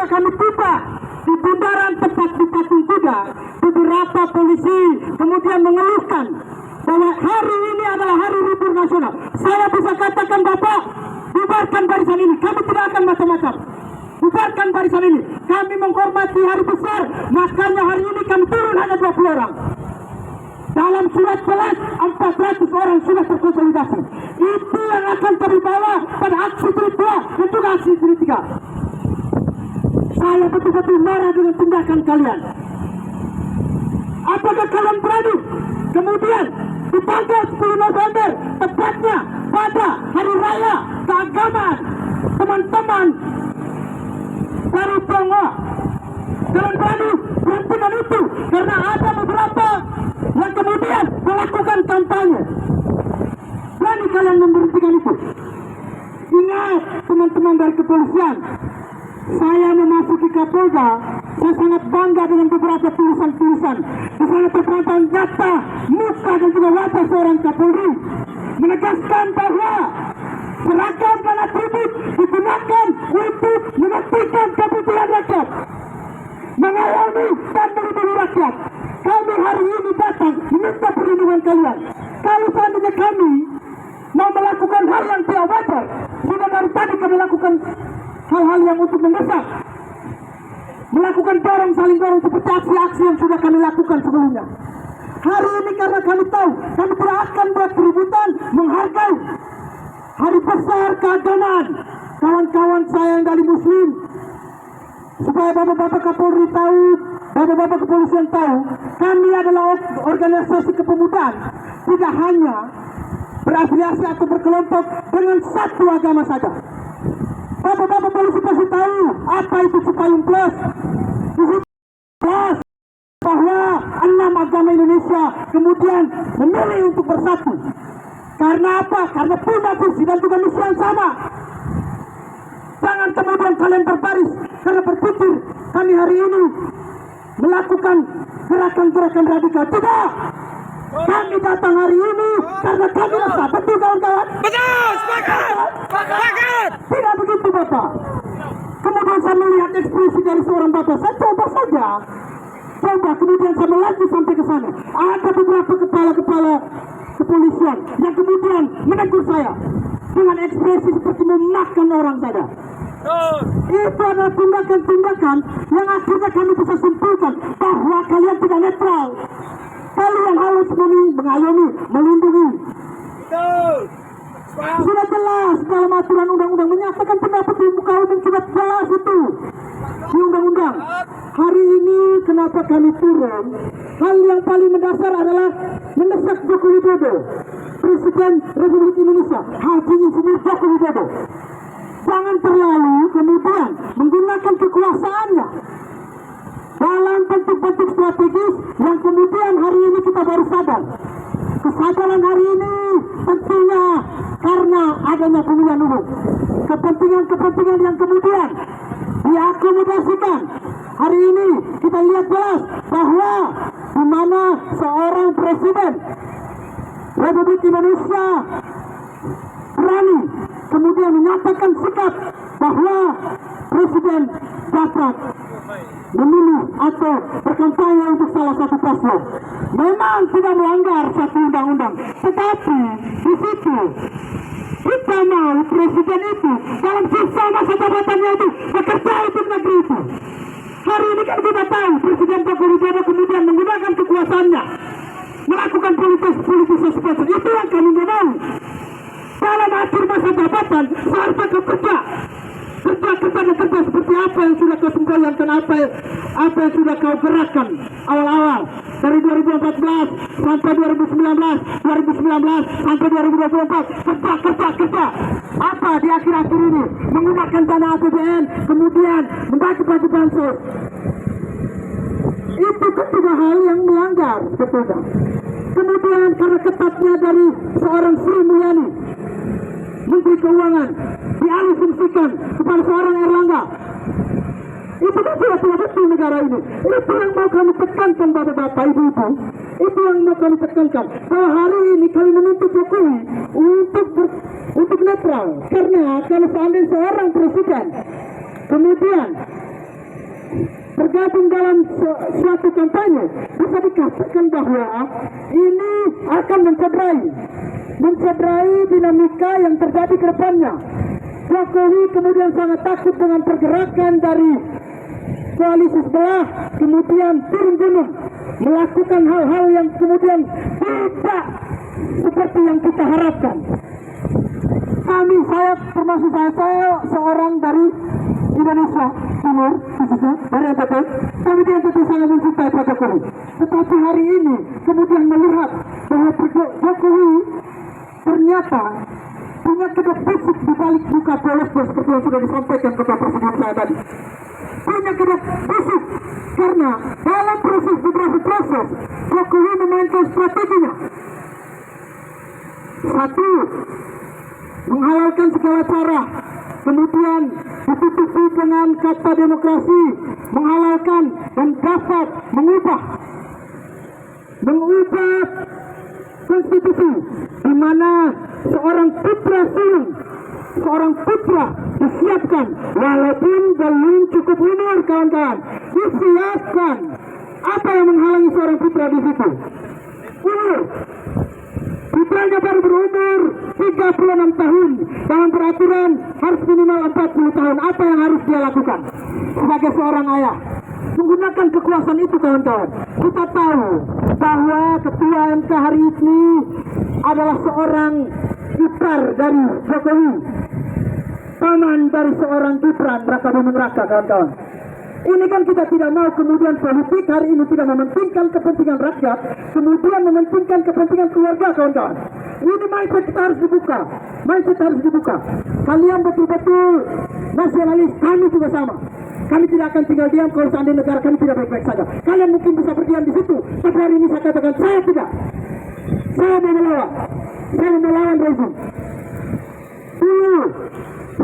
ketika kami tiba di bundaran tempat di Patung Kuda, beberapa polisi kemudian mengeluhkan bahwa hari ini adalah hari libur nasional. Saya bisa katakan, Bapak, bubarkan barisan ini, kami tidak akan macam-macam. Bubarkan barisan ini, kami menghormati hari besar, makanya hari ini kami turun hanya 20 orang. Dalam surat kelas 400 orang sudah terkonsolidasi. Itu yang akan terbawa pada aksi jilid 2 dan juga aksi jilid 3. Saya betul-betul marah dengan tindakan kalian. Apakah kalian berani kemudian di tanggal 10 November, tepatnya pada hari raya keagamaan, teman-teman dari Tionghoa, kalian berani berhentikan itu karena ada beberapa yang kemudian melakukan kampanye? Berani kalian memberhentikan itu? Ingat, teman-teman dari kepolisian, saya memasuki Kapolda, saya sangat bangga dengan beberapa tulisan-tulisan. Di sana terpampang nyata muka dan juga wajah seorang Kapolri, menegaskan bahwa seragam dan atribut digunakan untuk menentukan kebutuhan rakyat, mengayomi dan melindungi rakyat. Kami hari ini datang meminta perlindungan kalian. Kalau seandainya kami mau melakukan hal yang tidak wajar, sudah dari tadi kami lakukan hal-hal yang untuk mendesak, melakukan dorong, saling dorong seperti aksi-aksi yang sudah kami lakukan sebelumnya. Hari ini karena kami tahu kami tidak akan buat keributan, menghargai hari besar keagamaan kawan-kawan saya yang dari Muslim, supaya bapak-bapak Kapolri tahu, bapak-bapak kepolisian tahu, kami adalah organisasi kepemudaan, tidak hanya berafiliasi atau berkelompok dengan satu agama saja. Bapak-bapak polisi pasti tahu apa itu Cipayung Plus. Plus bahwa 6 agama Indonesia kemudian memilih untuk bersatu. Karena apa? Karena punya visi dan juga misi yang sama. Jangan kemudian kalian berbaris karena berpikir kami hari ini melakukan gerakan-gerakan radikal. Tidak! Kami datang hari ini karena kami rasa, betul kawan-kawan? Betul, sepakat. Tidak begitu, Bapak. Kemudian saya melihat ekspresi dari seorang Bapak, saya coba saja. Coba kemudian saya melaju sampai ke sana. Ada beberapa kepala-kepala kepolisian yang kemudian menegur saya dengan ekspresi seperti memakan orang saja. Itu adalah tindakan-tindakan yang akhirnya kami bisa simpulkan bahwa kalian tidak netral. Kalian harus mengayomi, melindungi. Sudah jelas dalam aturan undang-undang menyatakan pendapat di muka umum, sudah jelas itu di undang-undang. Hari ini kenapa kami turun? Hal yang paling mendasar adalah mendesak Joko Widodo, Presiden Republik Indonesia, Haji Insinyur Joko Widodo, jangan terlalu kemudian menggunakan kekuasaannya dalam bentuk-bentuk strategis yang kemudian hari ini kita baru sadar. Kesadaran hari ini tentunya karena adanya pemilihan umum, kepentingan-kepentingan yang kemudian diakomodasikan. Hari ini kita lihat jelas bahwa di mana seorang presiden Republik Indonesia berani kemudian menyatakan sikap bahwa presiden dapat memilih atau berkampanye untuk salah satu paslon. Memang tidak melanggar satu undang-undang, tetapi di situ kita mau presiden itu dalam sisa masa jabatannya itu bekerja untuk negeri itu. Hari ini kan kita tahu Presiden Joko Widodo kemudian menggunakan kekuasaannya melakukan politisasi spesial. Itu yang kami mau. Dalam akhir masa jabatan seharusnya kerja seperti apa yang sudah kau semboyankan, apa yang sudah kau gerakkan awal-awal dari 2014 sampai 2019 sampai 2024. Kerja apa di akhir-akhir ini menggunakan dana APBN kemudian membagi-bagi bansos. Itu ketiga hal yang melanggar, betul. Kemudian karena ketatnya dari seorang Sri Mulyani, Menteri Keuangan, dialihfungsikan kepada seorang Erlangga. Itu kan tidak betul negara ini. Itu yang mau kami tekankan pada Bapak Ibu-Ibu. Itu yang mau kami tekankan. Bahwa hari ini kami menuntut Jokowi untuk netral. Karena kalau seandainya seorang presiden kemudian bergabung dalam suatu kampanye, bisa dikatakan bahwa ini akan mencederai dinamika yang terjadi ke depannya. Jokowi kemudian sangat takut dengan pergerakan dari koalisi sebelah, kemudian turun gunung, melakukan hal-hal yang kemudian tidak seperti yang kita harapkan. Saya seorang dari Indonesia Timur, khususnya dari NTT. Kami di NTT sangat mencintai Pak Jokowi. Tetapi hari ini kemudian melihat bahwa Jokowi ternyata punya kedok busuk di balik muka polosnya seperti yang sudah disampaikan kepada Presiden saya tadi. Punya kedok busuk karena dalam proses Jokowi memainkan strateginya. Satu, menghalalkan segala cara, kemudian ditutupi dengan kata demokrasi, menghalalkan dan dapat mengubah konstitusi, di mana seorang putra disiapkan, walaupun belum cukup umur, kawan-kawan, disiapkan. Apa yang menghalangi seorang putra di situ? Umur. Putranya baru berumur 36 tahun. Dalam peraturan harus minimal 40 tahun. Apa yang harus dia lakukan sebagai seorang ayah? Menggunakan kekuasaan itu, kawan-kawan. Kita tahu bahwa ketua MK hari ini adalah seorang ipar dari Jokowi, paman dari seorang Gibran Raka Buming Raka, kawan-kawan. Ini kan kita tidak mau kemudian politik hari ini tidak mementingkan kepentingan rakyat, kemudian mementingkan kepentingan keluarga, kawan-kawan. Ini mindset kita harus dibuka. Kalian betul-betul nasionalis, kami juga sama. Kami tidak akan tinggal diam kalau seandainya negara kami tidak baik-baik saja. Kalian mungkin bisa berdiam di situ, tapi hari ini saya katakan saya tidak. Saya mau melawan rezim.